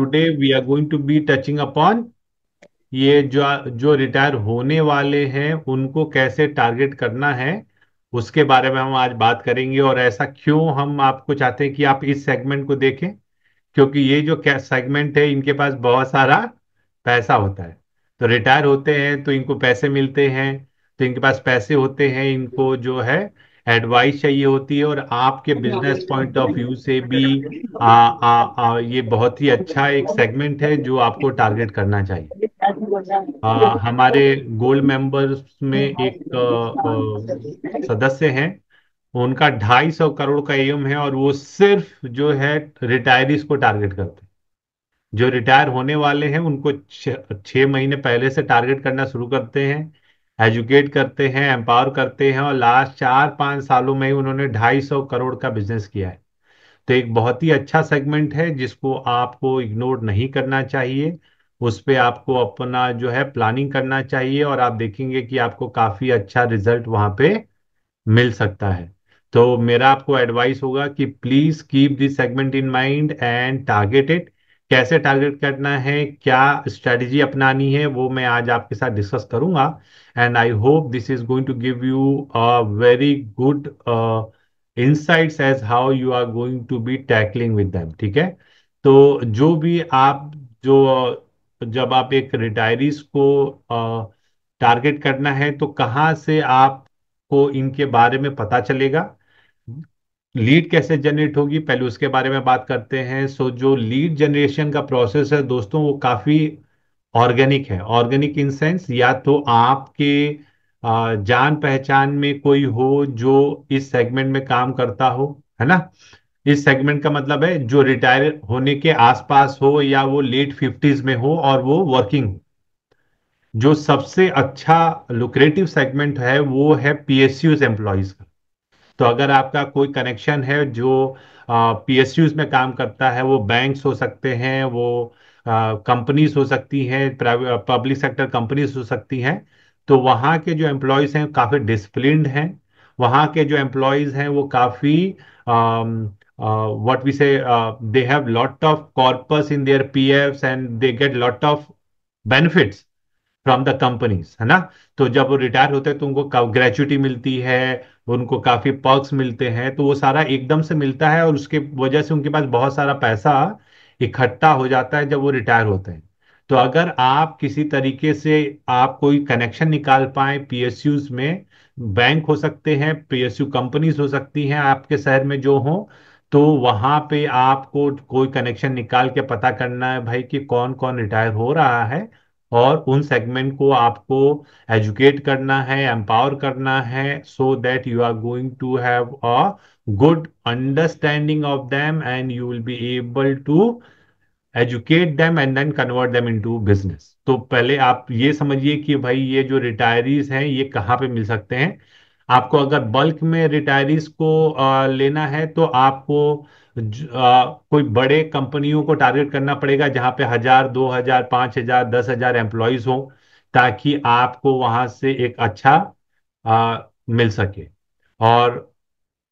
Today we are going to be touching upon ये जो जो रिटायर होने वाले हैं उनको कैसे टारगेट करना है, उसके बारे में हम आज बात करेंगे। और ऐसा क्यों हम आपको चाहते हैं कि आप इस सेगमेंट को देखें, क्योंकि ये जो क्या सेगमेंट है इनके पास बहुत सारा पैसा होता है। तो रिटायर होते हैं तो इनको पैसे मिलते हैं, तो इनके पास पैसे होते हैं, इनको जो है एडवाइस चाहिए होती है। और आपके बिजनेस पॉइंट ऑफ व्यू से भी ये बहुत ही अच्छा एक सेगमेंट है जो आपको टारगेट करना चाहिए। हमारे गोल्ड मेंबर्स में एक सदस्य हैं, उनका 250 करोड़ का एम है, और वो सिर्फ जो है रिटायरीज को टारगेट करते हैं। जो रिटायर होने वाले हैं उनको 6 महीने पहले से टारगेट करना शुरू करते हैं, एजुकेट करते हैं, एम्पावर करते हैं, और लास्ट 4-5 सालों में ही उन्होंने 250 करोड़ का बिजनेस किया है। तो एक बहुत ही अच्छा सेगमेंट है जिसको आपको इग्नोर नहीं करना चाहिए। उस पे आपको अपना जो है प्लानिंग करना चाहिए, और आप देखेंगे कि आपको काफी अच्छा रिजल्ट वहां पे मिल सकता है। तो मेरा आपको एडवाइस होगा कि please keep this segment in mind and target it. कैसे टारगेट करना है, क्या स्ट्रेटजी अपनानी है, वो मैं आज आपके साथ डिस्कस करूंगा। And I hope this is going to give you a very good insights as how you are going to be tackling with them। ठीक है। तो जो भी आप जो जब आप एक रिटायरीज को टारगेट करना है तो कहाँ से आपको इनके बारे में पता चलेगा, लीड कैसे जनरेट होगी, पहले उसके बारे में बात करते हैं। सो जो लीड जनरेशन का प्रोसेस है दोस्तों, वो काफी ऑर्गेनिक है। ऑर्गेनिक इन सेंस, या तो आपके जान पहचान में कोई हो जो इस सेगमेंट में काम करता हो, है ना। इस सेगमेंट का मतलब है जो रिटायर होने के आसपास हो, या वो लेट 50s में हो और वो वर्किंग हो। जो सबसे अच्छा लुक्रेटिव सेगमेंट है वो है पीएसयूज एम्प्लॉयज का। तो अगर आपका कोई कनेक्शन है जो पीएसयूज में काम करता है, वो बैंक्स हो सकते हैं, वो कंपनीज हो सकती हैं, पब्लिक सेक्टर कंपनीज हो सकती हैं, तो वहाँ के जो एम्प्लॉयज हैं काफ़ी डिसिप्लिन्ड हैं। वहाँ के जो एम्प्लॉयज हैं वो काफ़ी what we say they have lot of corpus in their PFs and they get lot of benefits from the companies, है ना। तो जब वो रिटायर होते हैं तो उनको ग्रेचुटी मिलती है, उनको काफी पर्क्स मिलते हैं, तो वो सारा एकदम से मिलता है, और उसके वजह से उनके पास बहुत सारा पैसा इकट्ठा हो जाता है जब वो रिटायर होते हैं। तो अगर आप किसी तरीके से आप कोई कनेक्शन निकाल पाए पीएसयूज में, बैंक हो सकते हैं, पीएसयू कंपनीज हो सकती हैं आपके शहर में जो हो, तो वहां पे आपको कोई कनेक्शन निकाल के पता करना है भाई कि कौन कौन रिटायर हो रहा है, और उन सेगमेंट को आपको एजुकेट करना है, एम्पावर करना है, so that you are going to have a good understanding of them and you will be able to educate them and then convert them into business. तो पहले आप ये समझिए कि भाई ये जो रिटायरीज हैं ये कहाँ पे मिल सकते हैं। आपको अगर बल्क में रिटायरीज को लेना है तो आपको कोई बड़े कंपनियों को टारगेट करना पड़ेगा जहां पे 1000, 2000, 5000, 10,000 एम्प्लॉयज हो, ताकि आपको वहां से एक अच्छा मिल सके। और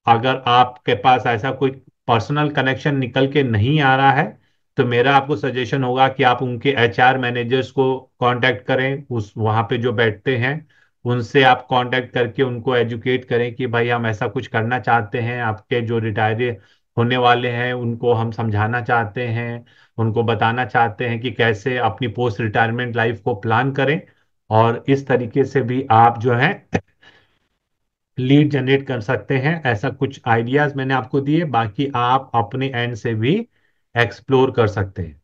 अगर आपके पास ऐसा कोई पर्सनल कनेक्शन निकल के नहीं आ रहा है, तो मेरा आपको सजेशन होगा कि आप उनके एचआर मैनेजर्स को कांटेक्ट करें, उस वहां पे जो बैठते हैं उनसे आप कांटेक्ट करके उनको एजुकेट करें कि भाई हम ऐसा कुछ करना चाहते हैं, आपके जो रिटायर होने वाले हैं उनको हम समझाना चाहते हैं, उनको बताना चाहते हैं कि कैसे अपनी पोस्ट रिटायरमेंट लाइफ को प्लान करें। और इस तरीके से भी आप जो है लीड जनरेट कर सकते हैं। ऐसा कुछ आइडियाज मैंने आपको दिए, बाकी आप अपने एंड से भी एक्सप्लोर कर सकते हैं।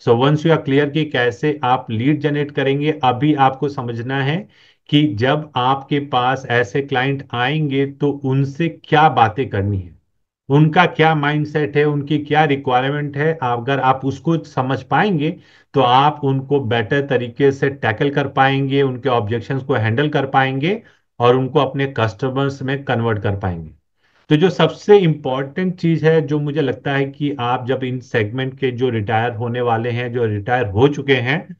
So once you are clear कि कैसे आप लीड जनरेट करेंगे, अभी आपको समझना है कि जब आपके पास ऐसे क्लाइंट आएंगे तो उनसे क्या बातें करनी है, उनका क्या माइंडसेट है, उनकी क्या रिक्वायरमेंट है। अगर आप उसको समझ पाएंगे तो आप उनको बेटर तरीके से टैकल कर पाएंगे, उनके ऑब्जेक्शंस को हैंडल कर पाएंगे, और उनको अपने कस्टमर्स में कन्वर्ट कर पाएंगे। तो जो सबसे इंपॉर्टेंट चीज है जो मुझे लगता है कि आप जब इन सेगमेंट के जो रिटायर होने वाले हैं, जो रिटायर हो चुके हैं,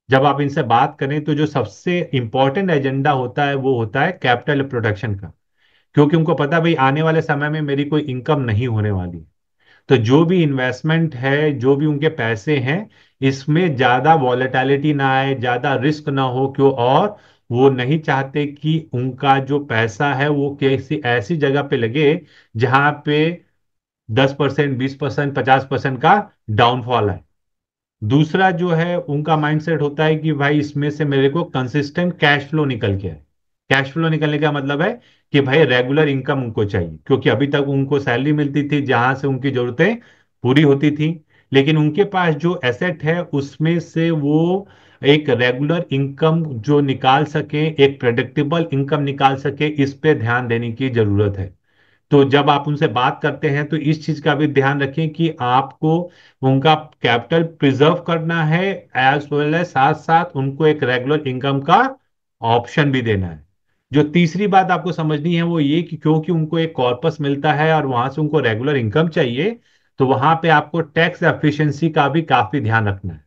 जब आप इनसे बात करें तो जो सबसे इंपॉर्टेंट एजेंडा होता है वो होता है कैपिटल प्रोटेक्शन का। क्योंकि उनको पता है भाई आने वाले समय में मेरी कोई इनकम नहीं होने वाली। तो जो भी इन्वेस्टमेंट है, जो भी उनके पैसे हैं, इसमें ज्यादा वॉलेटिलिटी ना आए, ज्यादा रिस्क ना हो, क्यों, और वो नहीं चाहते कि उनका जो पैसा है वो किसी ऐसी जगह पे लगे जहां पे 10%, 20%, 50% का डाउनफॉल है। दूसरा जो है उनका माइंडसेट होता है कि भाई इसमें से मेरे को कंसिस्टेंट कैश फ्लो निकल के आए। कैश फ्लो निकलने का मतलब है कि भाई रेगुलर इनकम उनको चाहिए, क्योंकि अभी तक उनको सैलरी मिलती थी जहां से उनकी जरूरतें पूरी होती थी, लेकिन उनके पास जो एसेट है उसमें से वो एक रेगुलर इनकम जो निकाल सके, एक प्रेडिक्टेबल इनकम निकाल सके, इस पे ध्यान देने की जरूरत है। तो जब आप उनसे बात करते हैं तो इस चीज का भी ध्यान रखें कि आपको उनका कैपिटल प्रिजर्व करना है, एज वेल एज साथ साथ उनको एक रेगुलर इनकम का ऑप्शन भी देना है। जो तीसरी बात आपको समझनी है वो ये कि क्योंकि उनको एक कॉर्पस मिलता है और वहां से उनको रेगुलर इनकम चाहिए, तो वहां पे आपको टैक्स एफिशिएंसी का भी काफी ध्यान रखना है।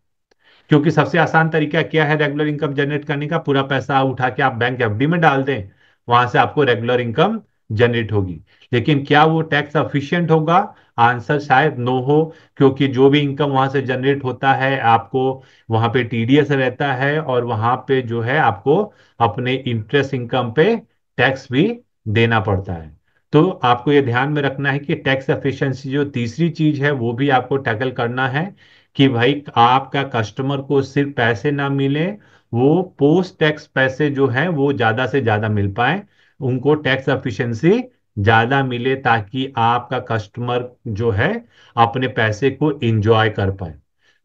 क्योंकि सबसे आसान तरीका क्या है रेगुलर इनकम जनरेट करने का? पूरा पैसा उठा के आप बैंक एफडी में डाल दें, वहां से आपको रेगुलर इनकम जनरेट होगी। लेकिन क्या वो टैक्स एफिशिएंट होगा? आंसर शायद नो हो, क्योंकि जो भी इनकम वहां से जनरेट होता है आपको वहां पे टीडीएस रहता है, और वहां पे जो है आपको अपने इंटरेस्ट इनकम पे टैक्स भी देना पड़ता है। तो आपको ये ध्यान में रखना है कि टैक्स एफिशिएंसी जो तीसरी चीज है वो भी आपको टैकल करना है, कि भाई आपका कस्टमर को सिर्फ पैसे ना मिले, वो पोस्ट टैक्स पैसे जो है वो ज्यादा से ज्यादा मिल पाए, उनको टैक्स एफिशिएंसी ज्यादा मिले, ताकि आपका कस्टमर जो है अपने पैसे को इंजॉय कर पाए।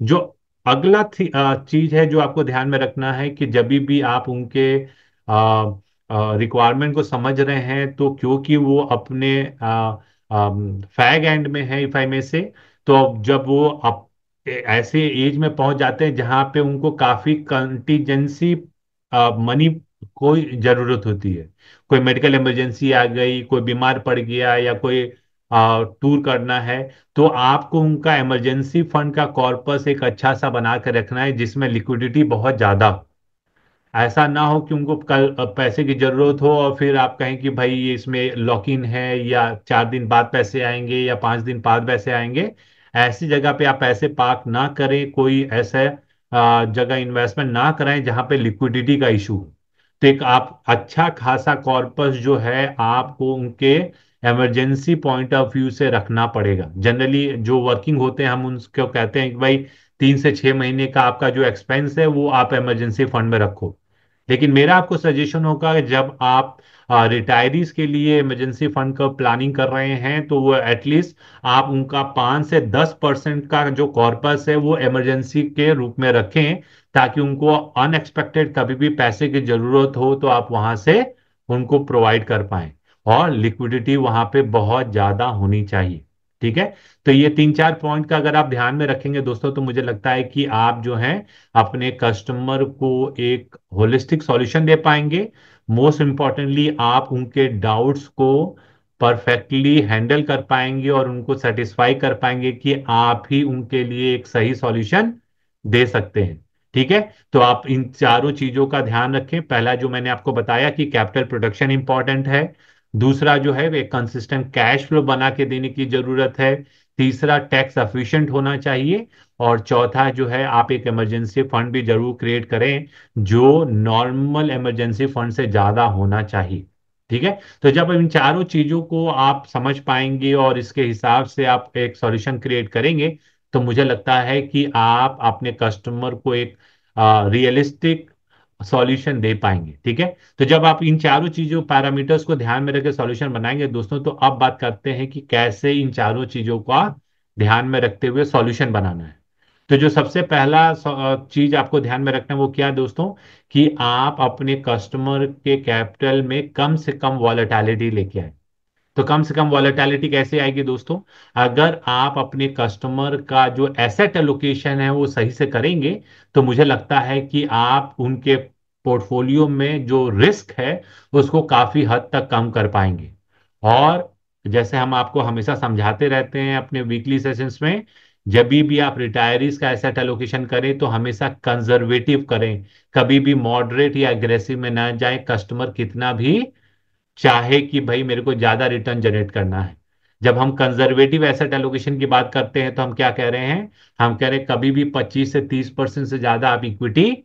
जो अगला चीज है जो आपको ध्यान में रखना है कि जब भी आप उनके रिक्वायरमेंट को समझ रहे हैं, तो क्योंकि वो अपने फैग एंड में है, इफ आई में से, तो अब जब वो ऐसे एज में पहुंच जाते हैं जहां पे उनको काफी कंटीजेंसी मनी कोई जरूरत होती है। कोई मेडिकल इमरजेंसी आ गई, कोई बीमार पड़ गया, या कोई टूर करना है, तो आपको उनका इमरजेंसी फंड का कॉर्पस एक अच्छा सा बना के रखना है जिसमें लिक्विडिटी बहुत ज्यादा हो। ऐसा ना हो कि उनको कल पैसे की जरूरत हो और फिर आप कहें कि भाई ये इसमें लॉक इन है, या 4 दिन बाद पैसे आएंगे, या 5 दिन बाद पैसे आएंगे। ऐसी जगह पे आप पैसे पार्क ना करें, कोई ऐसे जगह इन्वेस्टमेंट ना कराएं जहां पे लिक्विडिटी का इशू हो। तो एक आप अच्छा खासा कॉर्पस जो है आपको उनके इमरजेंसी पॉइंट ऑफ व्यू से रखना पड़ेगा। जनरली जो वर्किंग होते हैं हम उनको कहते हैं कि भाई 3 से 6 महीने का आपका जो एक्सपेंस है वो आप इमरजेंसी फंड में रखो। लेकिन मेरा आपको सजेशन होगा कि जब आप रिटायरीज के लिए इमरजेंसी फंड का प्लानिंग कर रहे हैं, तो वो एटलीस्ट आप उनका 5 से 10% का जो कॉर्पस है वो इमरजेंसी के रूप में रखें, ताकि उनको अनएक्सपेक्टेड कभी भी पैसे की जरूरत हो तो आप वहां से उनको प्रोवाइड कर पाएं। और लिक्विडिटी वहां पे बहुत ज्यादा होनी चाहिए। ठीक है। तो ये 3 4 पॉइंट का अगर आप ध्यान में रखेंगे दोस्तों, तो मुझे लगता है कि आप जो है अपने कस्टमर को एक होलिस्टिक सॉल्यूशन दे पाएंगे। मोस्ट इंपॉर्टेंटली आप उनके डाउट्स को परफेक्टली हैंडल कर पाएंगे और उनको सेटिस्फाई कर पाएंगे कि आप ही उनके लिए एक सही सॉल्यूशन दे सकते हैं। ठीक है। तो आप इन चारों चीजों का ध्यान रखें। पहला जो मैंने आपको बताया कि कैपिटल प्रोटेक्शन इंपॉर्टेंट है। दूसरा जो है एक कंसिस्टेंट कैश फ्लो बना के देने की जरूरत है। तीसरा टैक्स एफिशिएंट होना चाहिए। और चौथा जो है आप एक इमरजेंसी फंड भी जरूर क्रिएट करें, जो नॉर्मल इमरजेंसी फंड से ज्यादा होना चाहिए। ठीक है। तो जब इन चारों चीजों को आप समझ पाएंगे और इसके हिसाब से आप एक सॉल्यूशन क्रिएट करेंगे, तो मुझे लगता है कि आप अपने कस्टमर को एक रियलिस्टिक सॉल्यूशन दे पाएंगे। ठीक है। तो जब आप इन चारों चीजों पैरामीटर्स को ध्यान में रखकर सॉल्यूशन बनाएंगे दोस्तों, तो अब बात करते हैं कि कैसे इन चारों चीजों का ध्यान में रखते हुए सॉल्यूशन बनाना है। तो जो सबसे पहला चीज आपको ध्यान में रखना है वो क्या है दोस्तों, कि आप अपने कस्टमर के कैपिटल में कम से कम वॉलेटिलिटी लेके आए। तो कम से कम वॉलेटिलिटी कैसे आएगी दोस्तों? अगर आप अपने कस्टमर का जो एसेट एलोकेशन है वो सही से करेंगे, तो मुझे लगता है कि आप उनके पोर्टफोलियो में जो रिस्क है उसको काफी हद तक कम कर पाएंगे। और जैसे हम आपको हमेशा समझाते रहते हैं अपने वीकली सेशंस में, जब भी आप रिटायरीज का एसेट एलोकेशन करें तो हमेशा कंजर्वेटिव करें। कभी भी मॉडरेट या एग्रेसिव में ना जाएं, कस्टमर कितना भी चाहे कि भाई मेरे को ज्यादा रिटर्न जनरेट करना है। जब हम कंजर्वेटिव एसेट एलोकेशन की बात करते हैं तो हम क्या कह रहे हैं? हम कह रहे हैं कभी भी 25 से 30% से ज्यादा आप इक्विटी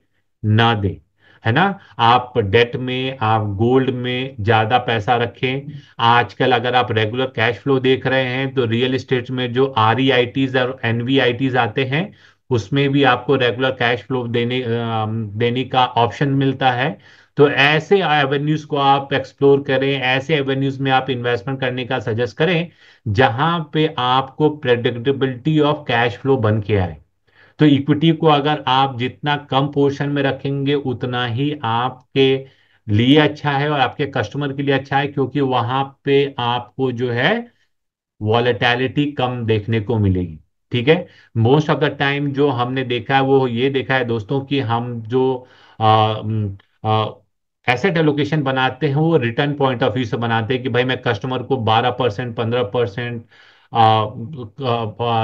ना दें, है ना। आप डेट में, आप गोल्ड में ज्यादा पैसा रखें। आजकल अगर आप रेगुलर कैश फ्लो देख रहे हैं तो रियल एस्टेट में जो REITs और NVITs आते हैं उसमें भी आपको रेगुलर कैश फ्लो देने का ऑप्शन मिलता है। तो ऐसे एवेन्यूज को आप एक्सप्लोर करें, ऐसे एवेन्यूज में आप इन्वेस्टमेंट करने का सजेस्ट करें जहां पे आपको प्रेडिक्टेबिलिटी ऑफ कैश फ्लो बन के आए। तो इक्विटी को अगर आप जितना कम पोर्शन में रखेंगे उतना ही आपके लिए अच्छा है और आपके कस्टमर के लिए अच्छा है, क्योंकि वहां पे आपको जो है वॉलेटिलिटी कम देखने को मिलेगी। ठीक है। मोस्ट ऑफ द टाइम जो हमने देखा है वो ये देखा है दोस्तों कि हम जो एसेट एलोकेशन बनाते हैं वो रिटर्न पॉइंट ऑफ व्यू से बनाते हैं कि भाई मैं कस्टमर को 12% 15%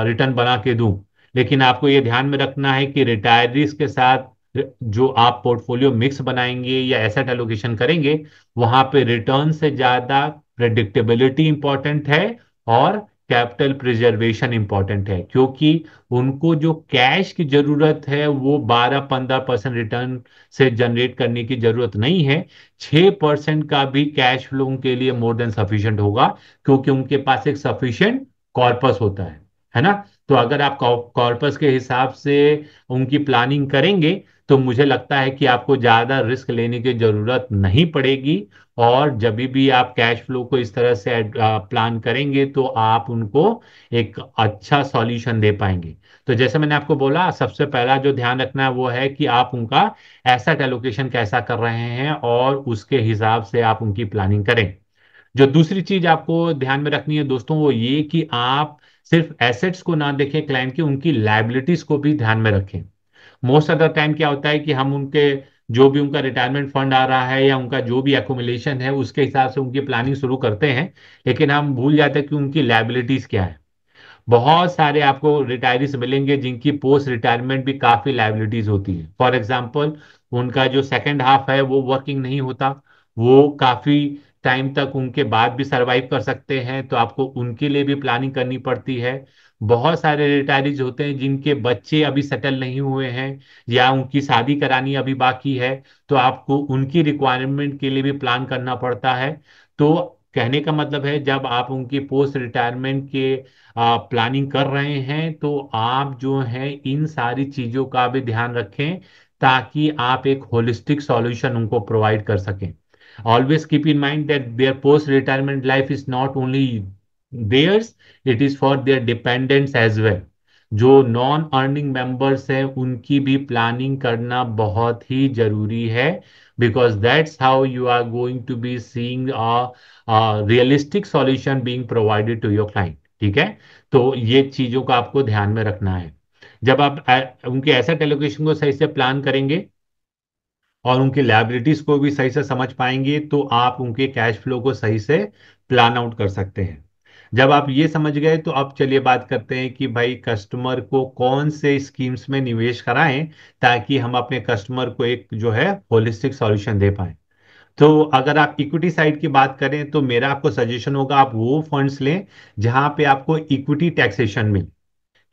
रिटर्न बना के दूं। लेकिन आपको ये ध्यान में रखना है कि रिटायरीज के साथ जो आप पोर्टफोलियो मिक्स बनाएंगे या एसेट एलोकेशन करेंगे वहां पे रिटर्न से ज्यादा प्रेडिक्टेबिलिटी इंपॉर्टेंट है और कैपिटल प्रिजर्वेशन इंपॉर्टेंट है, क्योंकि उनको जो कैश की जरूरत है वो 12-15% रिटर्न से जनरेट करने की जरूरत नहीं है। 6% का भी कैश फ्लो उनके लिए मोर देन सफिशिएंट होगा, क्योंकि उनके पास एक सफिशिएंट कॉर्पस होता है ना। तो अगर आप कॉर्पस के हिसाब से उनकी प्लानिंग करेंगे तो मुझे लगता है कि आपको ज्यादा रिस्क लेने की जरूरत नहीं पड़ेगी। और जब भी आप कैश फ्लो को इस तरह से प्लान करेंगे तो आप उनको एक अच्छा सॉल्यूशन दे पाएंगे। तो जैसे मैंने आपको बोला, सबसे पहला जो ध्यान रखना है वो है कि आप उनका एसेट एलोकेशन कैसा कर रहे हैं और उसके हिसाब से आप उनकी प्लानिंग करें। जो दूसरी चीज आपको ध्यान में रखनी है दोस्तों वो ये कि आप सिर्फ एसेट्स को ना देखें क्लाइंट की, उनकी लायबिलिटीज को भी ध्यान में रखें। मोस्ट ऑफ द टाइम क्या होता है कि हम उनके जो भी उनका रिटायरमेंट फंड आ रहा है या उनका जो भी एकोमुलेशन है उसके हिसाब से उनकी प्लानिंग शुरू करते हैं, लेकिन हम भूल जाते हैं कि उनकी लायबिलिटीज क्या है। बहुत सारे आपको रिटायरीज मिलेंगे जिनकी पोस्ट रिटायरमेंट भी काफी लाइबिलिटीज होती है। फॉर एग्जांपल, उनका जो सेकंड हाफ है वो वर्किंग नहीं होता, वो काफी टाइम तक उनके बाद भी सरवाइव कर सकते हैं, तो आपको उनके लिए भी प्लानिंग करनी पड़ती है। बहुत सारे रिटायरीज होते हैं जिनके बच्चे अभी सेटल नहीं हुए हैं या उनकी शादी करानी अभी बाकी है, तो आपको उनकी रिक्वायरमेंट के लिए भी प्लान करना पड़ता है। तो कहने का मतलब है जब आप उनकी पोस्ट रिटायरमेंट के प्लानिंग कर रहे हैं तो आप जो है इन सारी चीजों का भी ध्यान रखें ताकि आप एक होलिस्टिक सॉल्यूशन उनको प्रोवाइड कर सकें। Always keep in mind that their post retirement life is not only theirs, it is for their dependents as well. जो नॉन अर्निंग मेंबर्स हैं उनकी भी प्लानिंग करना बहुत ही जरूरी है, because that's how you are going to be seeing realistic solution being provided to your client. ठीक है। तो ये चीजों को आपको ध्यान में रखना है। जब आप उनके एसेट एलोकेशन को सही से प्लान करेंगे और उनकी लायबिलिटीज को भी सही से समझ पाएंगे तो आप उनके कैश फ्लो को सही से प्लान आउट कर सकते हैं। जब आप ये समझ गए तो अब चलिए बात करते हैं कि भाई कस्टमर को कौन से स्कीम्स में निवेश कराएं ताकि हम अपने कस्टमर को एक जो है होलिस्टिक सॉल्यूशन दे पाएं। तो अगर आप इक्विटी साइड की बात करें तो मेरा आपको सजेशन होगा आप वो फंड्स लें जहां पे आपको इक्विटी टैक्सेशन मिले।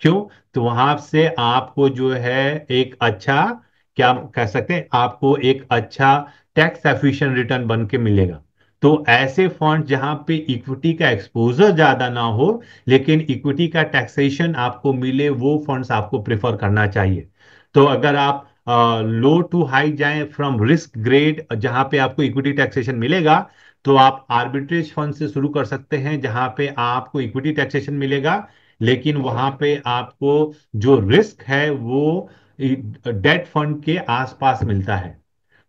क्यों? तो वहां से आपको जो है एक अच्छा, क्या कह सकते हैं, आपको एक अच्छा टैक्स एफिशिएंट रिटर्न बन के मिलेगा। तो ऐसे फंड जहां पे इक्विटी का एक्सपोजर ज्यादा ना हो लेकिन इक्विटी का टैक्सेशन आपको मिले वो फंड्स आपको प्रेफर करना चाहिए। तो अगर आप लो टू हाई जाएं फ्रॉम रिस्क ग्रेड जहां पे आपको इक्विटी टैक्सेशन मिलेगा तो आप आर्बिट्रेज फंड से शुरू कर सकते हैं जहां पे आपको इक्विटी टैक्सेशन मिलेगा, लेकिन वहां पे आपको जो रिस्क है वो डेट फंड के आसपास मिलता है।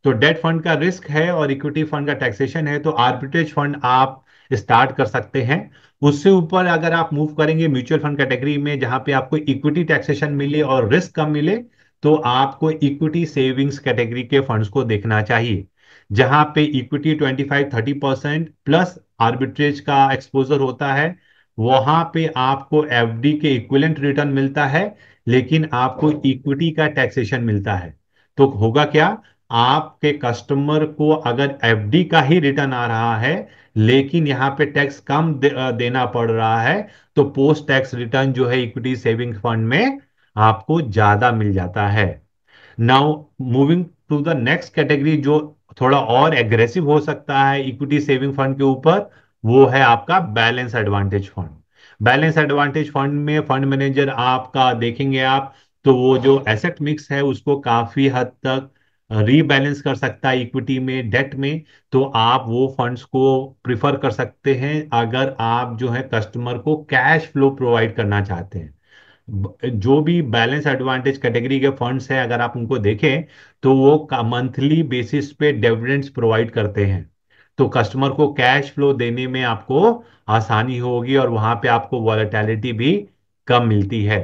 तो डेट फंड का रिस्क है और इक्विटी फंड का टैक्सेशन है, तो आर्बिट्रेज फंड आप स्टार्ट कर सकते हैं। उससे ऊपर अगर आप मूव करेंगे म्यूचुअल फंड कैटेगरी में जहां पे आपको इक्विटी टैक्सेशन मिले और रिस्क कम मिले, तो आपको इक्विटी सेविंग्स कैटेगरी के फंड्स को देखना चाहिए जहां पे इक्विटी 25-30% प्लस आर्बिट्रेज का एक्सपोजर होता है। वहां पे आपको एफडी के इक्विवेलेंट रिटर्न मिलता है लेकिन आपको इक्विटी का टैक्सेशन मिलता है। तो होगा क्या, आपके कस्टमर को अगर एफडी का ही रिटर्न आ रहा है लेकिन यहाँ पे टैक्स कम देना पड़ रहा है। तो पोस्ट टैक्स रिटर्न जो है इक्विटी सेविंग फंड में आपको ज्यादा मिल जाता है। Now moving to the next category जो थोड़ा और एग्रेसिव हो सकता है इक्विटी सेविंग फंड के ऊपर, वो है आपका balance advantage fund. Balance advantage fund में फंड मैनेजर आपका देखेंगे आप, तो वो जो एसेट मिक्स है उसको काफी हद तक रीबैलेंस कर सकता है इक्विटी में, डेट में। तो आप वो फंड्स को प्रिफर कर सकते हैं अगर आप जो है कस्टमर को कैश फ्लो प्रोवाइड करना चाहते हैं। जो भी बैलेंस एडवांटेज कैटेगरी के फंड्स हैं अगर आप उनको देखें, तो वो मंथली बेसिस पे डिविडेंड्स प्रोवाइड करते हैं। तो कस्टमर को कैश फ्लो देने में आपको आसानी होगी और वहां पे आपको वॉलेटिलिटी भी कम मिलती है।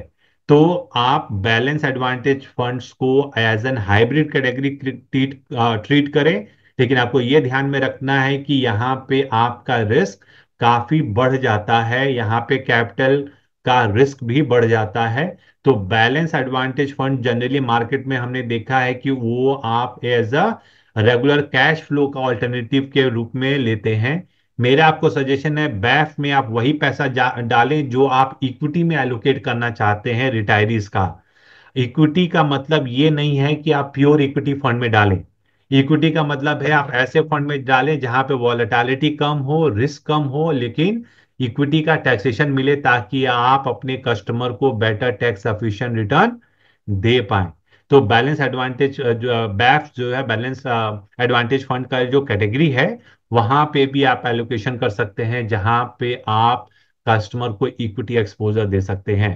तो आप बैलेंस एडवांटेज फंड्स को as an hybrid category treat treat करें। लेकिन आपको यह ध्यान में रखना है कि यहाँ पे आपका रिस्क काफी बढ़ जाता है, यहाँ पे कैपिटल का रिस्क भी बढ़ जाता है। तो balance advantage fund generally market में हमने देखा है कि वो आप as a regular cash flow का ऑल्टरनेटिव के रूप में लेते हैं। मेरा आपको सजेशन है बैफ में आप वही पैसा डालें जो आप इक्विटी में एलोकेट करना चाहते हैं रिटायरीज का। इक्विटी का मतलब ये नहीं है कि आप प्योर इक्विटी फंड में डालें। इक्विटी का मतलब है आप ऐसे फंड में डालें जहां पे वॉलेटिलिटी कम हो, रिस्क कम हो, लेकिन इक्विटी का टैक्सेशन मिले ताकि आप अपने कस्टमर को बेटर टैक्स एफिशिएंट रिटर्न दे पाए। तो बैलेंस एडवांटेज जो बैफ जो है बैलेंस एडवांटेज फंड का जो कैटेगरी है, वहां पे भी आप एलोकेशन कर सकते हैं जहां पे आप कस्टमर को इक्विटी एक्सपोजर दे सकते हैं।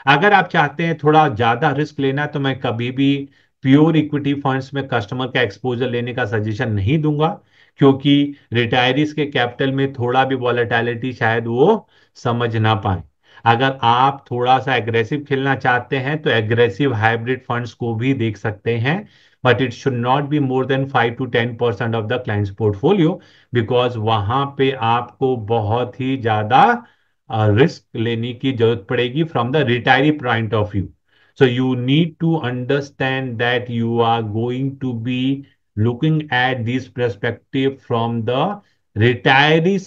अगर आप चाहते हैं थोड़ा ज्यादा रिस्क लेना, तो मैं कभी भी प्योर इक्विटी फंड्स में कस्टमर का एक्सपोजर लेने का सजेशन नहीं दूंगा, क्योंकि रिटायरीज के कैपिटल में थोड़ा भी वॉलेटिलिटी शायद वो समझ ना पाए। अगर आप थोड़ा सा एग्रेसिव खेलना चाहते हैं तो एग्रेसिव हाइब्रिड फंड्स को भी देख सकते हैं, but it should not be more then 5 to 10% of the clients portfolio, because वहां पे आपको बहुत ही ज्यादा रिस्क लेने की जरूरत पड़ेगी from the retiree point of view. So you need to understand that you are going to be looking at this perspective from the retirees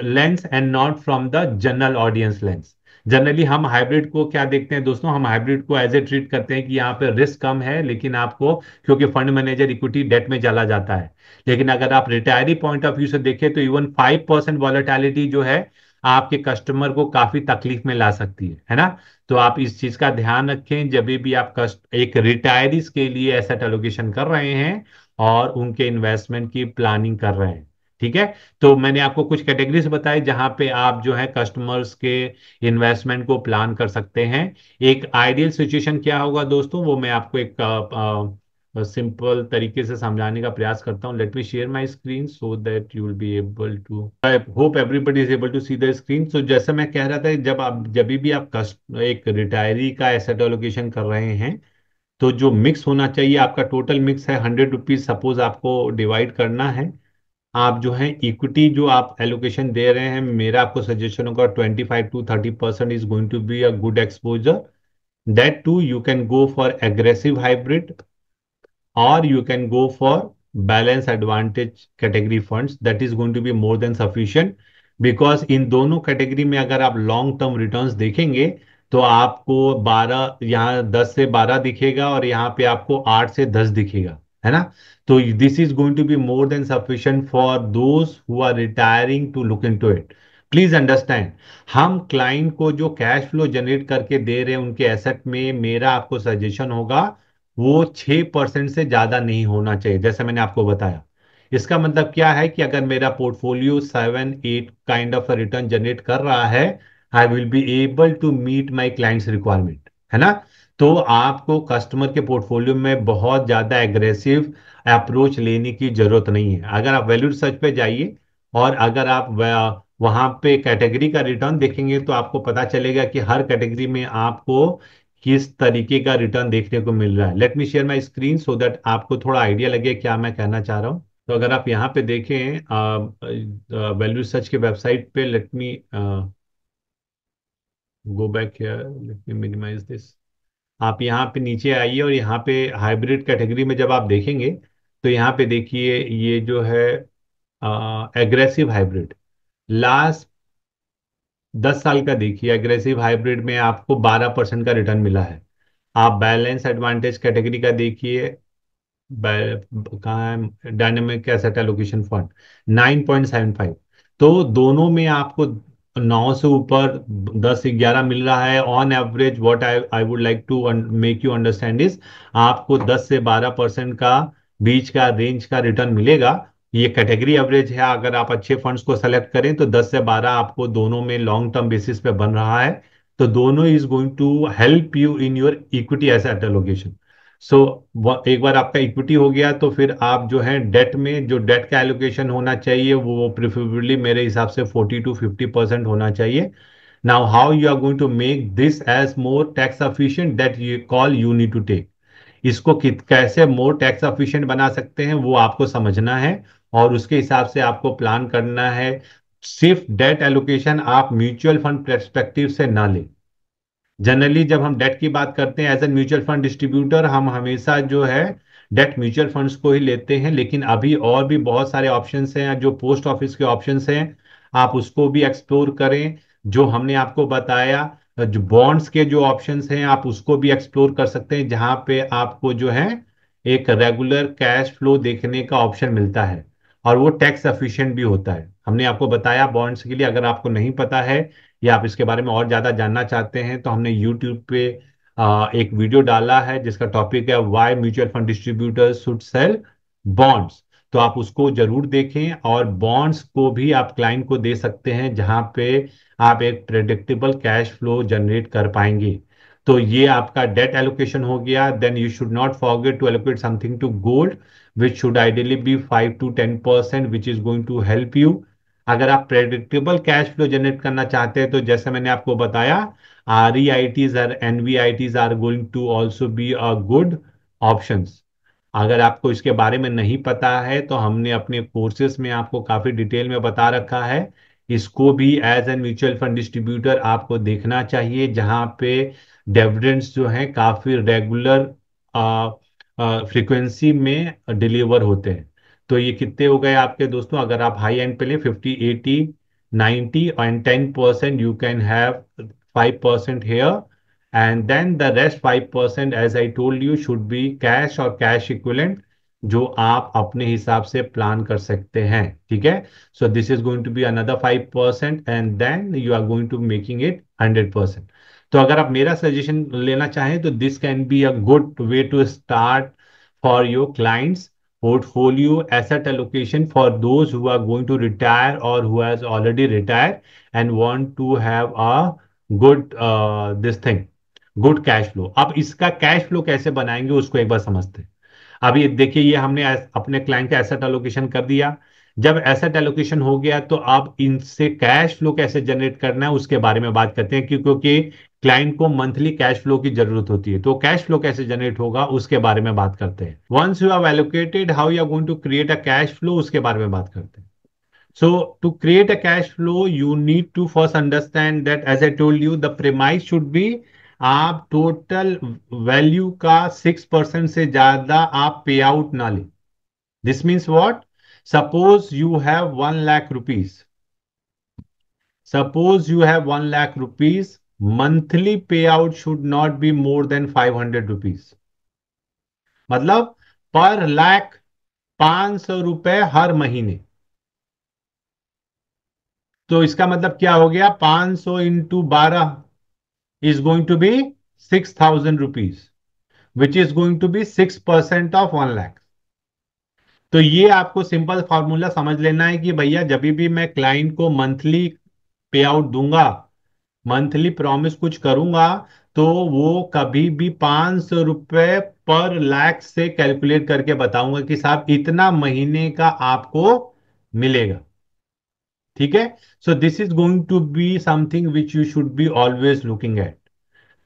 lens and not from the general audience lens. Generally हम hybrid को क्या देखते हैं दोस्तों, हम hybrid को as a treat करते हैं कि यहाँ पे रिस्क कम है, लेकिन आपको क्योंकि फंड मैनेजर इक्विटी डेट में चला जाता है। लेकिन अगर आप रिटायरी पॉइंट ऑफ व्यू से देखें तो इवन 5% वॉलेटिलिटी जो है आपके कस्टमर को काफी तकलीफ में ला सकती है ना। तो आप इस चीज का ध्यान रखें जब भी आप कस्ट एक रिटायरीज के लिए एसेट एलोकेशन कर रहे हैं और उनके इन्वेस्टमेंट की प्लानिंग कर रहे हैं। ठीक है। तो मैंने आपको कुछ कैटेगरीज बताई जहां पे आप जो है कस्टमर्स के इन्वेस्टमेंट को प्लान कर सकते हैं। एक आइडियल सिचुएशन क्या होगा दोस्तों, वो मैं आपको एक सिंपल तरीके से समझाने का प्रयास करता हूँ। Let me share my screen so that you will be able to, I hope everybody is able to see the screen. तो जैसे मैं कह रहा था, जब भी आप एक रिटायरी का एसेट एलोकेशन कर रहे हैं, तो जो मिक्स होना चाहिए आपका टोटल मिक्स है 100 रुपीज सपोज आपको डिवाइड करना है। आप जो है इक्विटी जो आप एलोकेशन दे रहे हैं, मेरा आपको सजेशन होगा 25 to 30% is going to be a good exposure. That too you can go for aggressive hybrid or you can go for balance advantage category funds, that is going to be more than sufficient। because इन दोनों category में अगर आप long term returns देखेंगे तो आपको 12, यहाँ 10 से 12 दिखेगा और यहाँ पे आपको 8 से 10 दिखेगा, है ना। तो this is going to be more than sufficient for those who are retiring to look into it. Please understand, हम क्लाइंट को जो कैश फ्लो जनरेट करके दे रहे हैं उनके एसेट में, मेरा आपको सजेशन होगा वो 6% से ज्यादा नहीं होना चाहिए, जैसे मैंने आपको बताया। इसका मतलब क्या है कि अगर मेरा portfolio 7-8 kind of return generate कर रहा है, I will be able to meet my client's requirement, है ना। तो आपको कस्टमर के पोर्टफोलियो में बहुत ज्यादा एग्रेसिव अप्रोच लेने की जरूरत नहीं है। अगर आप वैल्यू रिसर्च पे जाइए और अगर आप वहां पे कैटेगरी का रिटर्न देखेंगे तो आपको पता चलेगा कि हर कैटेगरी में आपको किस तरीके का रिटर्न देखने को मिल रहा है। Late me share my screen so that आपको थोड़ा आइडिया लगे क्या मैं कहना चाह रहा हूँ। तो अगर आप यहाँ पे देखें वैल्यू सर्च के वेबसाइट पे, let me go back here, let me minimize this. आप यहाँ पे नीचे आइए और यहाँ पे हाइब्रिड कैटेगरी में जब आप देखेंगे तो यहाँ पे देखिए ये जो है एग्रेसिव हाइब्रिड, लास्ट 10 साल का देखिए, एग्रेसिव हाइब्रिड में आपको 12% का रिटर्न मिला है। आप बैलेंस एडवांटेज कैटेगरी का देखिए, कहाँ है, डायनेमिक एसेट एलोकेशन फंड 9.75। तो दोनों में आपको 9 से ऊपर 10 11 मिल रहा है on average. What I I would like to make you understand is, आपको 10 से 12% का बीच का रेंज का रिटर्न मिलेगा। ये कैटेगरी एवरेज है। अगर आप अच्छे फंड्स को सेलेक्ट करें तो 10 से 12 आपको दोनों में लॉन्ग टर्म बेसिस पे बन रहा है। तो दोनों is going to help you in your equity asset allocation. So एक बार आपका इक्विटी हो गया तो फिर आप जो है डेट में, जो डेट का एलोकेशन होना चाहिए वो प्रिफरेबली मेरे हिसाब से 40 to 50% होना चाहिए। Now how you are going to make this as more tax efficient, that you call you need to take. इसको कैसे मोर टैक्स एफिशिएंट बना सकते हैं वो आपको समझना है, और उसके हिसाब से आपको प्लान करना है। सिर्फ डेट एलोकेशन आप म्यूचुअल फंड पर्सपेक्टिव से ना लें। जनरली जब हम डेट की बात करते हैं as a mutual fund distributor, हम हमेशा जो है डेट म्यूचुअल फंड्स को ही लेते हैं। लेकिन अभी और भी बहुत सारे ऑप्शंस हैं, जो पोस्ट ऑफिस के ऑप्शंस हैं, आप उसको भी एक्सप्लोर करें। जो हमने आपको बताया, जो बॉन्ड्स के जो ऑप्शंस हैं आप उसको भी एक्सप्लोर कर सकते हैं, जहां पे आपको जो है एक रेगुलर कैश फ्लो देखने का ऑप्शन मिलता है, और वो टैक्स एफिशिएंट भी होता है। हमने आपको बताया बॉन्ड्स के लिए, अगर आपको नहीं पता है या आप इसके बारे में और ज्यादा जानना चाहते हैं तो हमने यूट्यूब पे एक वीडियो डाला है जिसका टॉपिक है why mutual fund distributor should sell bonds. तो आप उसको जरूर देखें, और बॉन्ड्स को भी आप क्लाइंट को दे सकते हैं जहां पे आप एक प्रेडिक्टेबल कैश फ्लो जनरेट कर पाएंगे। तो ये आपका डेट एलोकेशन हो गया। Then you should not forget to allocate something to gold, which should ideally be 5 to 10%, which is going to help you. अगर आप प्रेडिक्टेबल कैश फ्लो जनरेट करना चाहते हैं तो जैसे मैंने आपको बताया, REITs और NVITs are going to also be a good options. अगर आपको इसके बारे में नहीं पता है तो हमने अपने कोर्सेज में आपको काफी डिटेल में बता रखा है। इसको भी as an mutual fund distributor आपको देखना चाहिए, जहां पे डिविडेंड्स जो हैं काफी रेगुलर फ्रीक्वेंसी में डिलीवर होते हैं। तो ये कितने हो गए आपके दोस्तों, अगर आप हाई एंड पे लें 50 80 90 and 10%, you can have 5% here, and then the rest 5% as I told you should be cash और कैश इक्विवेलेंट, जो आप अपने हिसाब से प्लान कर सकते हैं। ठीक है। So this is going to be another 5%, and then you are going to making it 100%। तो अगर आप मेरा सजेशन लेना चाहें तो this can be a good way to start for your clients portfolio asset allocation for those who are going to retire or who has already retired and want to have a good this thing, good cash flow. अब इसका cash flow कैसे बनाएंगे उसको एक बार समझते हैं। अभी देखिए, ये हमने अपने क्लाइंट का एसेट एलोकेशन कर दिया। जब एसेट एलोकेशन हो गया तो अब इनसे कैश फ्लो कैसे जनरेट करना है उसके बारे में बात करते हैं, क्योंकि क्लाइंट को मंथली कैश फ्लो की जरूरत होती है। तो कैश फ्लो कैसे जनरेट होगा उसके बारे में बात करते हैं। Once you have allocated, how you are going to create a cash flow, उसके बारे में बात करते हैं। So to create a cash flow, you need to first understand that, as I told you, the premise should be आप total value का 6% से ज्यादा आप पे आउट ना लें। This means what? Suppose you have 1 lakh rupees, suppose you have 1 lakh rupees, monthly pay out should not be more than 500 rupees. मतलब पर लाख 500 रुपए हर महीने। तो इसका मतलब क्या हो गया, 500 × 12 is going to be 6,000 rupees, which is going to be 6% of 1 lakh। तो ये आपको सिंपल फॉर्मूला समझ लेना है कि भैया जब भी मैं क्लाइंट को मंथली पे आउट दूंगा, मंथली प्रॉमिस कुछ करूंगा, तो वो कभी भी 500 रुपए पर लाख से कैलकुलेट करके बताऊंगा कि साहब इतना महीने का आपको मिलेगा। ठीक है। So this is going to be something which you should be always looking at.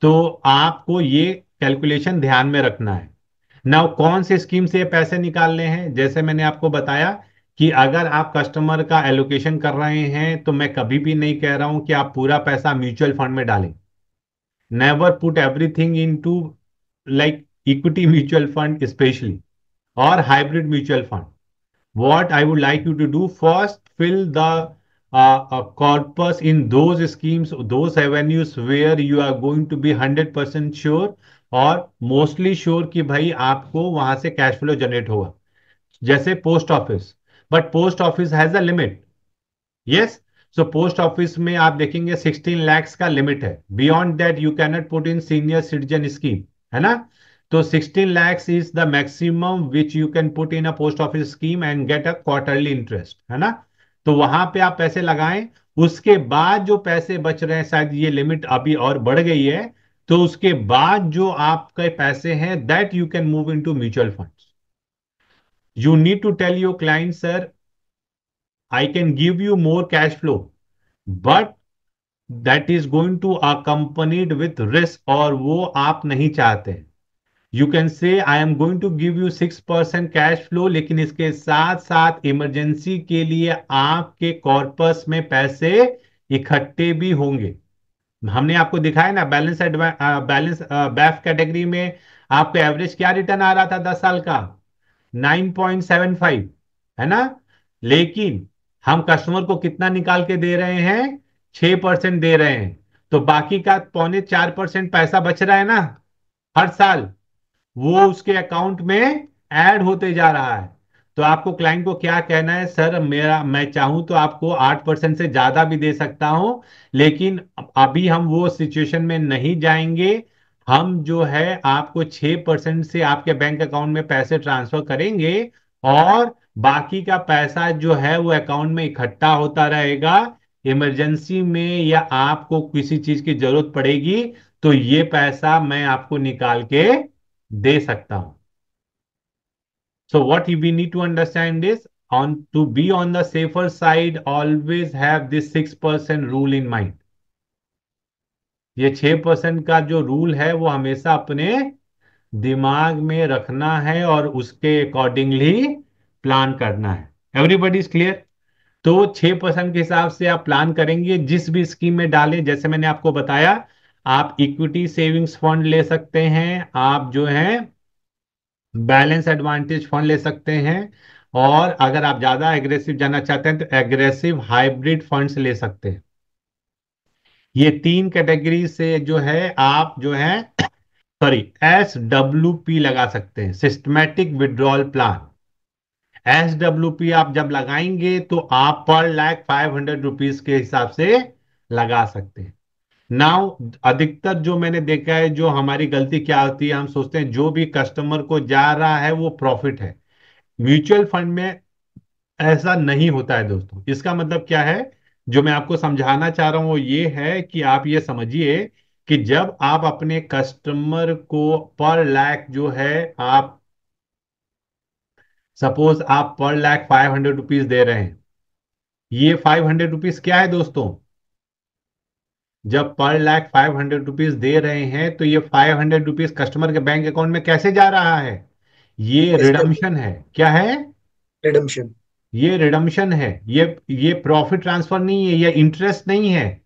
तो आपको ये कैलकुलेशन ध्यान में रखना है। नाउ कौन से स्कीम से ये पैसे निकालने हैं, जैसे मैंने आपको बताया कि अगर आप कस्टमर का एलोकेशन कर रहे हैं तो मैं कभी भी नहीं कह रहा हूं कि आप पूरा पैसा म्यूचुअल फंड में डालें। Never put everything into like equity mutual fund specially, और hybrid mutual fund. What I would like you to do, first fill the corpus in those schemes, those avenues where you are going to be 100% sure और mostly sure कि भाई आपको वहां से cash flow generate होगा, जैसे post office. But post office has a limit. Yes. So post office में आप देखेंगे 16 lakhs का लिमिट है, beyond that you cannot put in senior citizen scheme, है ना। तो 16 lakhs is the maximum which you can put in a post office scheme and get a quarterly interest, है ना। तो वहां पे आप पैसे लगाएं। उसके बाद जो पैसे बच रहे हैं, शायद ये लिमिट अभी और बढ़ गई है, तो उसके बाद जो आपके पैसे हैं that you can move into mutual funds. You need to tell your client, sir I can give you more cash flow, but that is going to accompanied with risk, और वो आप नहीं चाहते। You can say I am going to give you 6% cash flow, लेकिन इसके साथ साथ emergency के लिए आपके कॉर्पस में पैसे इकट्ठे भी होंगे। हमने आपको दिखाया ना, बैलेंस बैफ कैटेगरी में आपको एवरेज क्या रिटर्न आ रहा था 10 साल का, 9.75, है ना। लेकिन हम कस्टमर को कितना निकाल के दे रहे हैं, 6% दे रहे हैं। तो बाकी का 3.25% पैसा बच रहा है ना हर साल, वो उसके अकाउंट में ऐड होते जा रहा है। तो आपको क्लाइंट को क्या कहना है, सर मेरा मैं चाहूं तो आपको 8% से ज्यादा भी दे सकता हूं, लेकिन अभी हम वो सिचुएशन में नहीं जाएंगे। हम जो है आपको 6% से आपके बैंक अकाउंट में पैसे ट्रांसफर करेंगे, और बाकी का पैसा जो है वो अकाउंट में इकट्ठा होता रहेगा। इमरजेंसी में या आपको किसी चीज की जरूरत पड़ेगी तो ये पैसा मैं आपको निकाल के दे सकता हूं। So what we need to understand is, on to be on the safer side, always have this 6% rule in mind. ये 6% का जो रूल है वो हमेशा अपने दिमाग में रखना है और उसके अकॉर्डिंगली प्लान करना है। Everybody is clear. तो 6% के हिसाब से आप प्लान करेंगे, जिस भी स्कीम में डालें। जैसे मैंने आपको बताया, आप इक्विटी सेविंग्स फंड ले सकते हैं, आप जो है बैलेंस एडवांटेज फंड ले सकते हैं, और अगर आप ज्यादा एग्रेसिव जाना चाहते हैं तो एग्रेसिव हाइब्रिड फंड्स ले सकते हैं। ये तीन कैटेगरी से जो है आप जो है सॉरी SWP लगा सकते हैं, सिस्टमैटिक विड्रॉल प्लान। SWP आप जब लगाएंगे तो आप पर लाख 500 रुपीज के हिसाब से लगा सकते हैं। नाउ अधिकतर जो मैंने देखा है, जो हमारी गलती क्या होती है, हम सोचते हैं जो भी कस्टमर को जा रहा है वो प्रॉफिट है। म्यूचुअल फंड में ऐसा नहीं होता है दोस्तों। इसका मतलब क्या है, जो मैं आपको समझाना चाह रहा हूं वो ये है कि आप ये समझिए कि जब आप अपने कस्टमर को पर लाख जो है, आप सपोज आप पर लाख 500 रुपीज दे रहे हैं। ये 500 रुपीज क्या है दोस्तों, जब पर लाख 500 रुपीज दे रहे हैं तो ये 500 रुपीज कस्टमर के बैंक अकाउंट में कैसे जा रहा है, ये SW रिडम्पशन है। क्या है, रिडम्पशन। ये रिडम्पशन है। ये प्रॉफिट ट्रांसफर नहीं है, ये इंटरेस्ट नहीं है।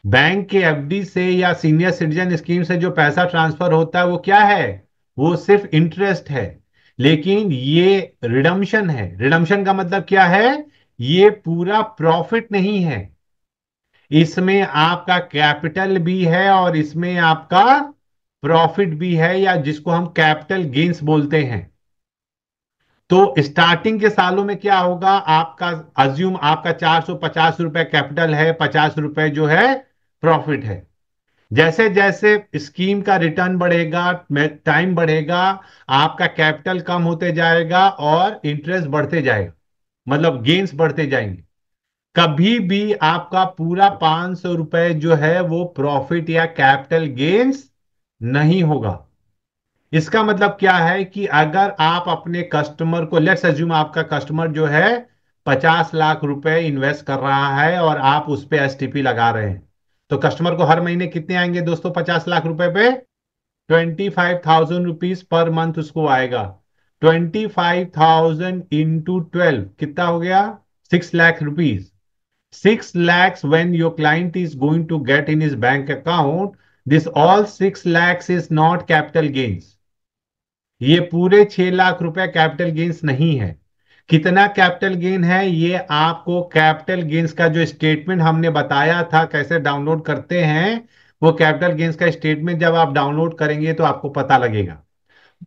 बैंक के एफडी से या सीनियर सिटीजन स्कीम से जो पैसा ट्रांसफर होता है वो क्या है, वो सिर्फ इंटरेस्ट है। लेकिन ये रिडम्पशन है। रिडम्पशन का मतलब क्या है, ये पूरा प्रॉफिट नहीं है। इसमें आपका कैपिटल भी है और इसमें आपका प्रॉफिट भी है, या जिसको हम कैपिटल गेन्स बोलते हैं। तो स्टार्टिंग के सालों में क्या होगा, आपका अज्यूम आपका 450 रुपए कैपिटल है, 50 रुपए जो है प्रॉफिट है। जैसे जैसे स्कीम का रिटर्न बढ़ेगा, टाइम बढ़ेगा, आपका कैपिटल कम होते जाएगा और इंटरेस्ट बढ़ते जाएगा, मतलब गेन्स बढ़ते जाएंगे। कभी भी आपका पूरा 500 रुपए जो है वो प्रॉफिट या कैपिटल गेन्स नहीं होगा। इसका मतलब क्या है कि अगर आप अपने कस्टमर को, लेट्स अज्यूम आपका कस्टमर जो है 50 लाख रुपए इन्वेस्ट कर रहा है और आप उस पे एसटीपी लगा रहे हैं, तो कस्टमर को हर महीने कितने आएंगे दोस्तों 50 लाख रुपए पे, 25,000 रुपीज पर मंथ उसको आएगा। 25,000 इंटू 12 कितना हो गया, 6 lakh rupees. 6 lakhs when your client is going to get in his bank account, this all 6 lakhs is not capital gains। ये पूरे 6 लाख रुपए कैपिटल गेन्स नहीं है। कितना कैपिटल गेन है ये आपको कैपिटल गेन्स का जो स्टेटमेंट हमने बताया था कैसे डाउनलोड करते हैं, वो कैपिटल गेन्स का स्टेटमेंट जब आप डाउनलोड करेंगे तो आपको पता लगेगा।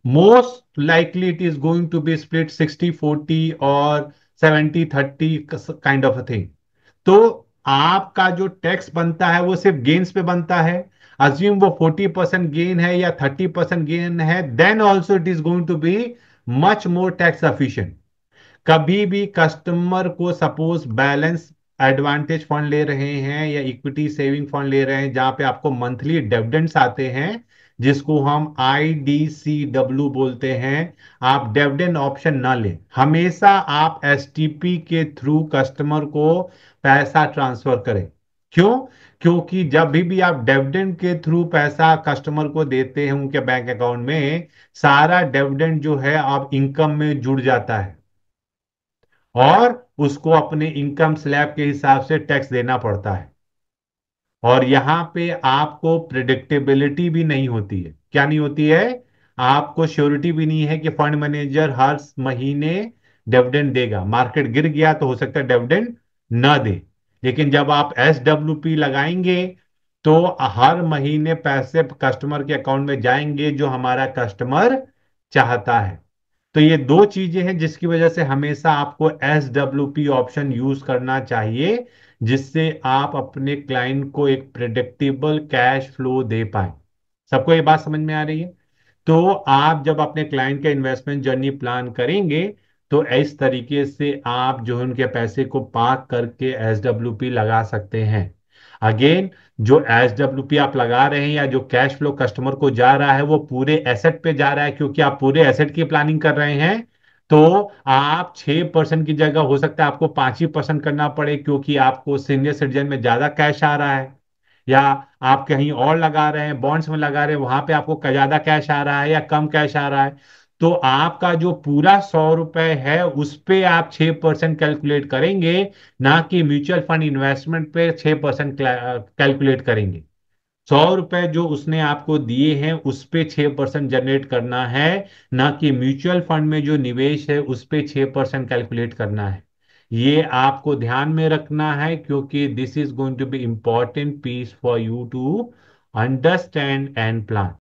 Most likely it is going to be split 60-40 और 70-30 काइंड ऑफ अ थिंग। तो आपका जो टैक्स बनता है वो सिर्फ गेन्स पे बनता है। अज्यूम वो 40% गेन है या 30% गेन है, then also it is going to be much more tax efficient. कभी भी कस्टमर को सपोज बैलेंस एडवांटेज फंड ले रहे हैं या इक्विटी सेविंग फंड ले रहे हैं जहां पे आपको मंथली डिविडेंड्स आते हैं, जिसको हम IDCW बोलते हैं, आप डिविडेंड ऑप्शन ना लें। हमेशा आप STP के थ्रू कस्टमर को पैसा ट्रांसफर करें। क्यों? क्योंकि जब भी आप डिविडेंड के थ्रू पैसा कस्टमर को देते हैं उनके बैंक अकाउंट में, सारा डिविडेंड जो है अब इनकम में जुड़ जाता है और उसको अपने इनकम स्लैब के हिसाब से टैक्स देना पड़ता है। और यहां पे आपको प्रिडिक्टेबिलिटी भी नहीं होती है। क्या नहीं होती है? आपको श्योरिटी भी नहीं है कि फंड मैनेजर हर महीने डिविडेंड देगा। मार्केट गिर गया तो हो सकता है डिविडेंड ना दे। लेकिन जब आप SWP लगाएंगे तो हर महीने पैसे कस्टमर के अकाउंट में जाएंगे जो हमारा कस्टमर चाहता है। तो ये दो चीजें हैं जिसकी वजह से हमेशा आपको SWP ऑप्शन यूज करना चाहिए, जिससे आप अपने क्लाइंट को एक प्रिडिक्टेबल कैश फ्लो दे पाए। सबको ये बात समझ में आ रही है? तो आप जब अपने क्लाइंट का इन्वेस्टमेंट जर्नी प्लान करेंगे तो इस तरीके से आप जो है उनके पैसे को पार्क करके SWP लगा सकते हैं। अगेन, जो SWP आप लगा रहे हैं या जो कैश फ्लो कस्टमर को जा रहा है वो पूरे एसेट पे जा रहा है, क्योंकि आप पूरे एसेट की प्लानिंग कर रहे हैं। तो आप 6% की जगह हो सकता है आपको 5% करना पड़े, क्योंकि आपको सीनियर सिटीजन में ज्यादा कैश आ रहा है, या आप कहीं और लगा रहे हैं, बॉन्ड्स में लगा रहे हैं, वहां पे आपको ज्यादा कैश आ रहा है या कम कैश आ रहा है। तो आपका जो पूरा 100 रुपए है उस पे आप 6% कैलकुलेट करेंगे, ना कि म्यूचुअल फंड इन्वेस्टमेंट पे 6% कैलकुलेट करेंगे। 100 रुपए जो उसने आपको दिए हैं उस पे 6% जनरेट करना है, ना कि म्यूचुअल फंड में जो निवेश है उस पे 6% कैलकुलेट करना है। ये आपको ध्यान में रखना है, क्योंकि this is going to be important piece for you to understand and plan.